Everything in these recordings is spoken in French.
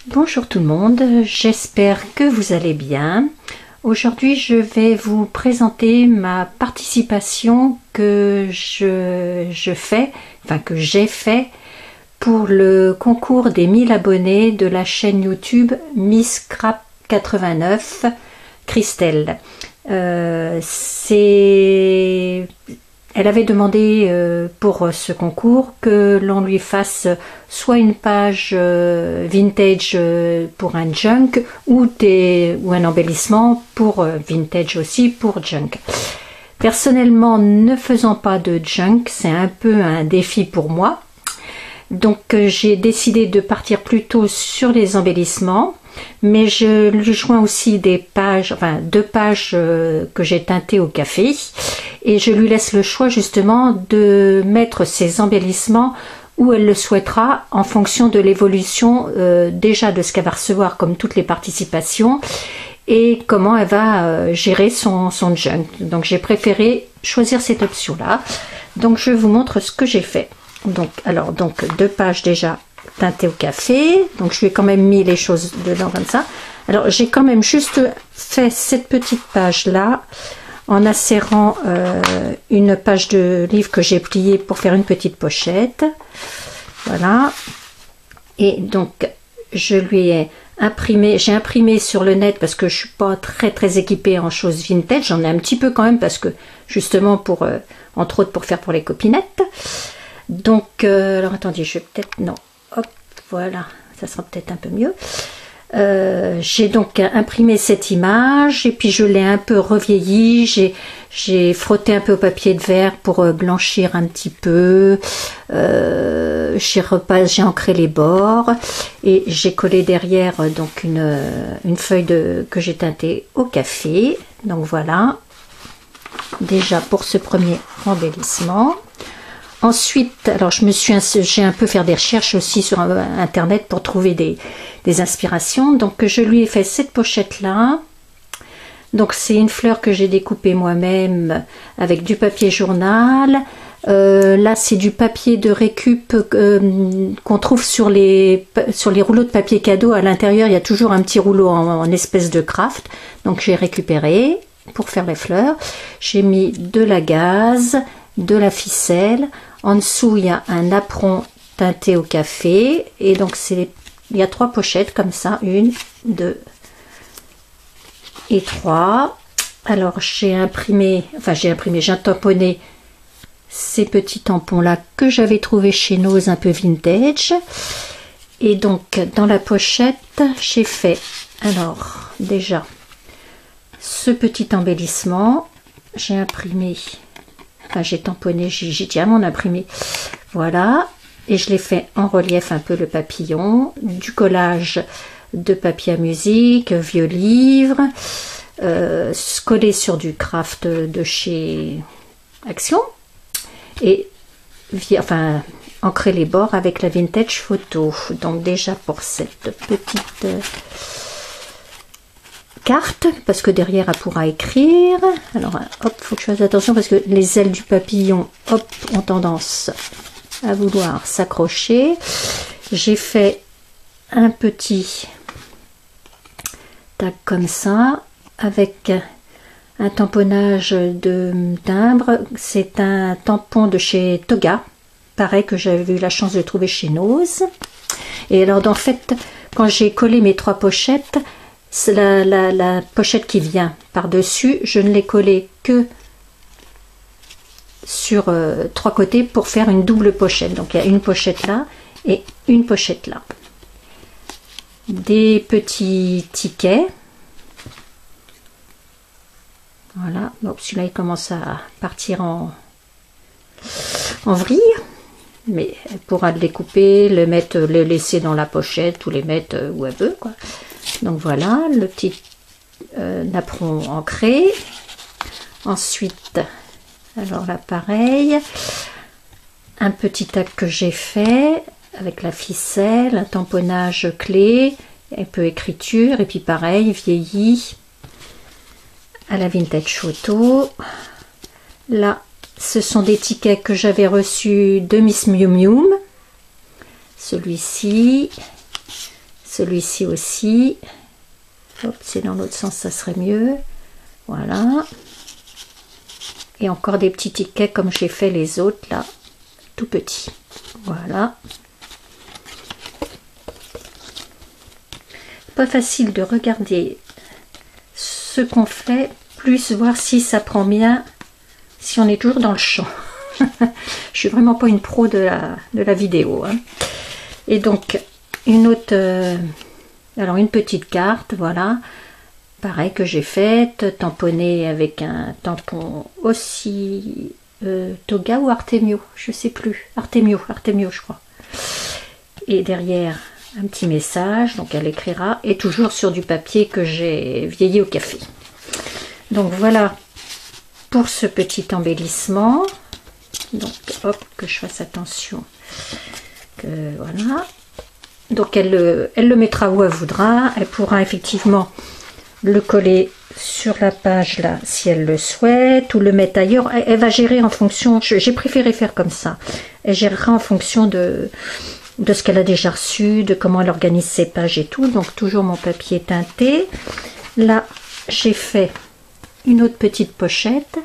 Bonjour tout le monde, j'espère que vous allez bien. Aujourd'hui, je vais vous présenter ma participation que j'ai fait pour le concours des 1000 abonnés de la chaîne YouTube Miss Crap 89 Christelle. Elle avait demandé pour ce concours que l'on lui fasse soit une page vintage pour un junk ou un embellissement pour vintage aussi pour junk. Personnellement, ne faisant pas de junk, c'est un peu un défi pour moi. Donc j'ai décidé de partir plutôt sur les embellissements. Mais je lui joins aussi deux pages que j'ai teintées au café et je lui laisse le choix justement de mettre ses embellissements où elle le souhaitera en fonction de l'évolution déjà de ce qu'elle va recevoir comme toutes les participations et comment elle va gérer son junk. Donc j'ai préféré choisir cette option là. Donc je vous montre ce que j'ai fait. Donc deux pages déjà teintées au café, donc je lui ai quand même mis les choses dedans comme ça. Alors j'ai quand même juste fait cette petite page là en insérant une page de livre que j'ai pliée pour faire une petite pochette, voilà. Et donc je lui ai imprimé, j'ai imprimé sur le net parce que je suis pas très équipée en choses vintage, j'en ai un petit peu quand même parce que justement pour entre autres pour faire pour les copinettes. Donc alors attendez, je vais peut-être, non, hop, voilà, ça sera peut-être un peu mieux. J'ai donc imprimé cette image et puis je l'ai un peu revieillie, j'ai frotté un peu au papier de verre pour blanchir un petit peu, j'ai ancré les bords et j'ai collé derrière donc une feuille que j'ai teintée au café. Donc voilà, déjà pour ce premier embellissement. Ensuite, alors j'ai un peu fait des recherches aussi sur internet pour trouver des inspirations. Donc je lui ai fait cette pochette là. Donc c'est une fleur que j'ai découpée moi-même avec du papier journal. Là c'est du papier de récup qu'on trouve sur les rouleaux de papier cadeau. À l'intérieur il y a toujours un petit rouleau en espèce de craft. Donc j'ai récupéré pour faire les fleurs. J'ai mis de la gaze, de la ficelle. En dessous, il y a un apron teinté au café. Et donc, il y a 3 pochettes comme ça. 1, 2 et 3. Alors, j'ai tamponné ces petits tampons-là que j'avais trouvés chez Nose un peu vintage. Et donc, dans la pochette, j'ai fait, alors, déjà, ce petit embellissement. J'ai imprimé... Enfin, j'ai tamponné, j'ai diamant imprimé, voilà, et je l'ai fait en relief un peu le papillon, du collage de papier à musique, vieux livres, collé sur du craft de chez Action, et ancrer les bords avec la vintage photo. Donc déjà pour cette petite carte, parce que derrière elle pourra écrire. Alors hop, faut que je fasse attention parce que les ailes du papillon hop ont tendance à vouloir s'accrocher. J'ai fait un petit tac comme ça avec un tamponnage de timbre. C'est un tampon de chez Toga, pareil, que j'avais eu la chance de trouver chez Nose. Et alors en fait, quand j'ai collé mes 3 pochettes, la pochette qui vient par-dessus, je ne l'ai collée que sur 3 côtés pour faire une double pochette. Donc il y a une pochette là et une pochette là. Des petits tickets. Voilà, donc celui-là il commence à partir en vrille. Mais elle pourra le découper, le laisser dans la pochette ou les mettre où elle veut, quoi. Donc voilà, le petit napperon ancré. Ensuite, alors là pareil, un petit tac que j'ai fait avec la ficelle, un tamponnage clé, un peu écriture, et puis pareil, vieilli à la vintage photo. Là, ce sont des tickets que j'avais reçus de Miss Miu Miu. Celui-ci, Celui-ci aussi. Hop, c'est dans l'autre sens, ça serait mieux. Voilà. Et encore des petits tickets comme j'ai fait les autres là, tout petits. Voilà. Pas facile de regarder ce qu'on fait, plus voir si ça prend bien, si on est toujours dans le champ. Je suis vraiment pas une pro de la vidéo. Hein. Et donc, une autre, alors une petite carte, voilà. Pareil que j'ai faite, tamponnée avec un tampon aussi Toga ou Artemio, je sais plus. Artemio je crois. Et derrière, un petit message, donc elle écrira, et toujours sur du papier que j'ai vieilli au café. Donc voilà pour ce petit embellissement. Donc hop, que je fasse attention. Que, voilà. Donc elle le mettra où elle voudra. Elle pourra effectivement le coller sur la page là si elle le souhaite, ou le mettre ailleurs. Elle va gérer en fonction, j'ai préféré faire comme ça. Elle gérera en fonction de ce qu'elle a déjà reçu, de comment elle organise ses pages et tout. Donc toujours mon papier teinté. Là j'ai fait une autre petite pochette.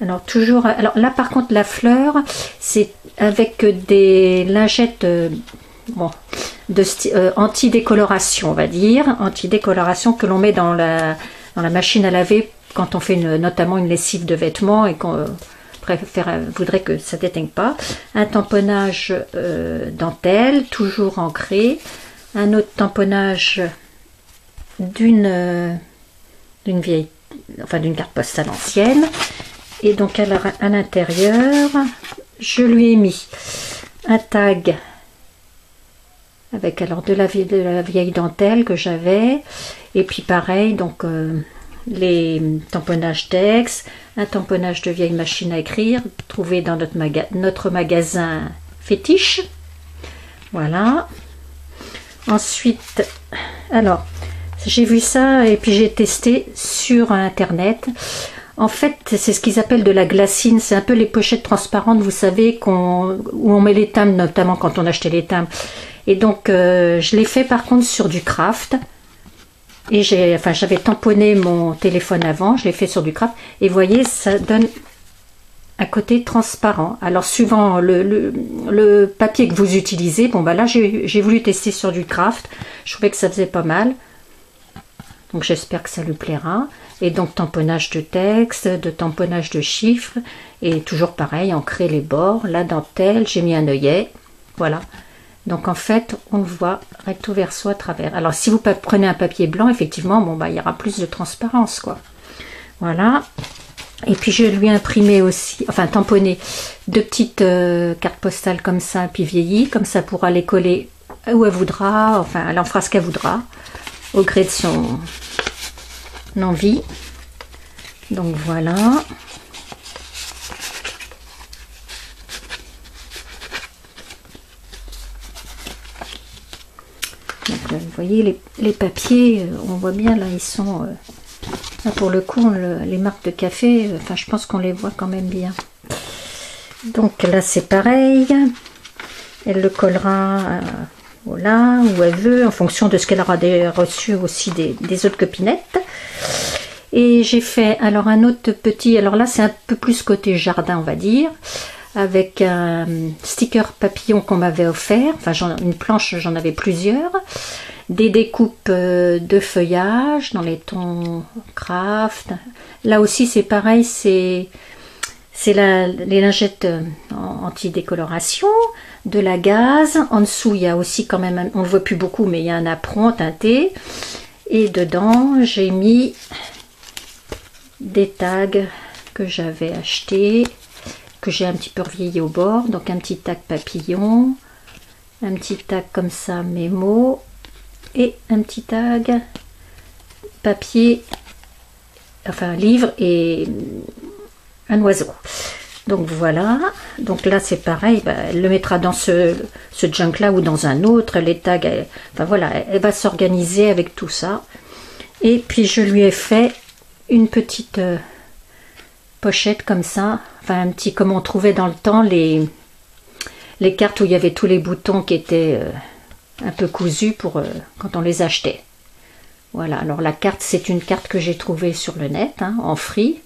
Alors toujours, alors là par contre la fleur c'est avec des lingettes bon, anti-décoloration on va dire, anti-décoloration que l'on met dans la machine à laver quand on fait notamment une lessive de vêtements et qu'on voudrait que ça ne déteigne pas. Un tamponnage dentelle, toujours ancré. Un autre tamponnage d'une vieille, enfin d'une carte postale ancienne. Et donc à l'intérieur, je lui ai mis un tag avec alors de la vieille dentelle que j'avais, et puis pareil, donc les tamponnages texte, un tamponnage de vieille machine à écrire, trouvé dans notre magasin fétiche. Voilà. Ensuite, alors, j'ai vu ça et puis j'ai testé sur internet. En fait, c'est ce qu'ils appellent de la glacine. C'est un peu les pochettes transparentes, vous savez, où on met les timbres, notamment quand on achetait les timbres. Et donc, je l'ai fait par contre sur du craft. Et j'avais tamponné mon téléphone avant, je l'ai fait sur du craft. Et vous voyez, ça donne un côté transparent. Alors, suivant le papier que vous utilisez, bon, bah là, j'ai voulu tester sur du craft. Je trouvais que ça faisait pas mal. Donc, j'espère que ça lui plaira. Et donc tamponnage de texte, de tamponnage de chiffres, et toujours pareil, ancrer les bords, la dentelle, j'ai mis un œillet, voilà. Donc en fait, on le voit recto verso à travers. Alors si vous prenez un papier blanc, effectivement, bon bah il y aura plus de transparence, quoi. Voilà. Et puis je lui ai imprimé aussi, enfin tamponné, deux petites cartes postales comme ça, puis vieillies, comme ça pourra les coller où elle voudra, enfin elle en fera ce qu'elle voudra, au gré de son envie. Donc voilà. Donc là, vous voyez les papiers, on voit bien là, ils sont là pour le coup, les marques de café, enfin je pense qu'on les voit quand même bien. Donc là c'est pareil, elle le collera voilà, où elle veut, en fonction de ce qu'elle aura reçu aussi des autres copinettes. Et j'ai fait alors un autre petit, alors là c'est un peu plus côté jardin on va dire, avec un sticker papillon qu'on m'avait offert, enfin une planche, j'en avais plusieurs, des découpes de feuillage dans les tons craft. Là aussi c'est pareil, c'est les lingettes anti-décoloration, de la gaze. En dessous il y a aussi quand même, on ne le voit plus beaucoup, mais il y a un apron teinté. Et dedans j'ai mis des tags que j'avais achetés, que j'ai un petit peu revieilli au bord. Donc un petit tag papillon, un petit tag comme ça mémo, et un petit tag papier, enfin livre et un oiseau. Donc voilà, donc là c'est pareil, bah, elle le mettra dans ce junk là ou dans un autre, les tags, enfin voilà, elle va s'organiser avec tout ça. Et puis je lui ai fait une petite pochette comme ça, enfin un petit, comme on trouvait dans le temps les cartes où il y avait tous les boutons qui étaient un peu cousues pour quand on les achetait. Voilà, alors la carte, c'est une carte que j'ai trouvée sur le net, hein, en free.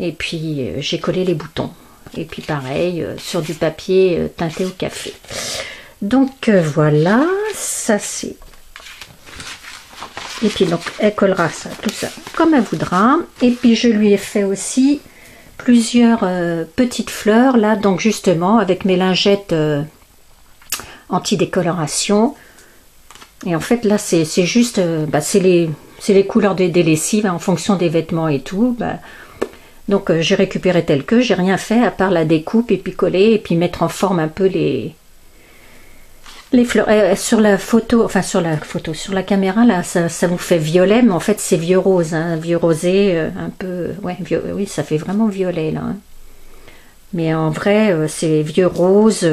Et puis j'ai collé les boutons. Et puis pareil, sur du papier teinté au café. Donc voilà, ça c'est... Et puis donc elle collera ça, tout ça comme elle voudra. Et puis je lui ai fait aussi plusieurs petites fleurs là, donc justement avec mes lingettes anti-décoloration. Et en fait là c'est juste, c'est les couleurs des lessives hein, en fonction des vêtements et tout. Donc j'ai récupéré tel que, j'ai rien fait à part la découpe et puis coller et puis mettre en forme un peu les fleurs. Sur la photo, sur la caméra là, ça vous fait violet, mais en fait c'est vieux rose, hein, vieux rosé, un peu, ouais, oui, ça fait vraiment violet là. Hein. Mais en vrai, c'est vieux rose,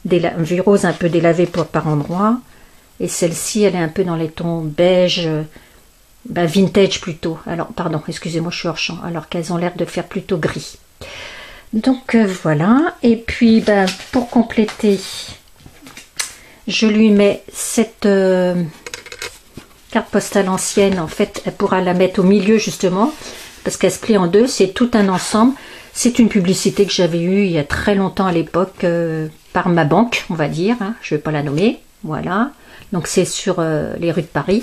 vieux rose un peu délavé par endroits. Et celle-ci, elle est un peu dans les tons beige. Vintage plutôt. Alors, pardon, excusez-moi, je suis hors champ. Alors qu'elles ont l'air de faire plutôt gris. Donc voilà. Et puis, pour compléter, je lui mets cette carte postale ancienne. En fait, elle pourra la mettre au milieu justement, parce qu'elle se plie en deux. C'est tout un ensemble. C'est une publicité que j'avais eue il y a très longtemps à l'époque par ma banque, on va dire. Hein, je ne vais pas la nommer. Voilà. Donc c'est sur les rues de Paris.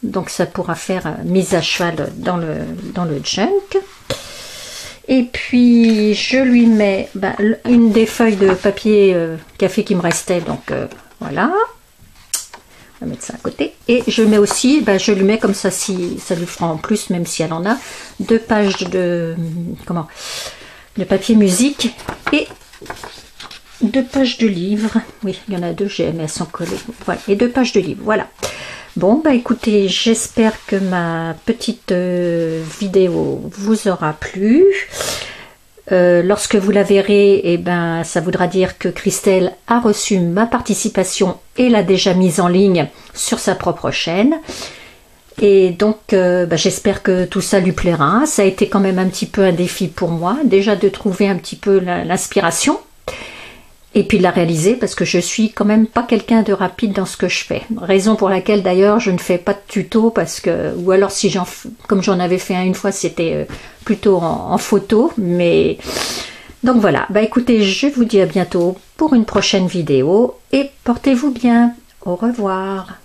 Donc ça pourra faire mise à cheval dans le junk. Et puis je lui mets une des feuilles de papier café qui me restait. Donc voilà. On va mettre ça à côté. Et je mets aussi, je lui mets comme ça, si ça lui fera en plus, même si elle en a, 2 pages de papier musique et 2 pages de livres. Oui, il y en a 2, mais elles sont collées. Voilà, et 2 pages de livres. Voilà. Bon, écoutez, j'espère que ma petite vidéo vous aura plu. Lorsque vous la verrez, ça voudra dire que Christelle a reçu ma participation et l'a déjà mise en ligne sur sa propre chaîne. Et donc, j'espère que tout ça lui plaira. Ça a été quand même un petit peu un défi pour moi, déjà de trouver un petit peu l'inspiration. Et puis de la réaliser, parce que je suis quand même pas quelqu'un de rapide dans ce que je fais. Raison pour laquelle d'ailleurs je ne fais pas de tuto, parce que, ou alors si comme j'en avais fait un une fois, c'était plutôt en photo. Mais donc voilà, écoutez, je vous dis à bientôt pour une prochaine vidéo et portez-vous bien. Au revoir.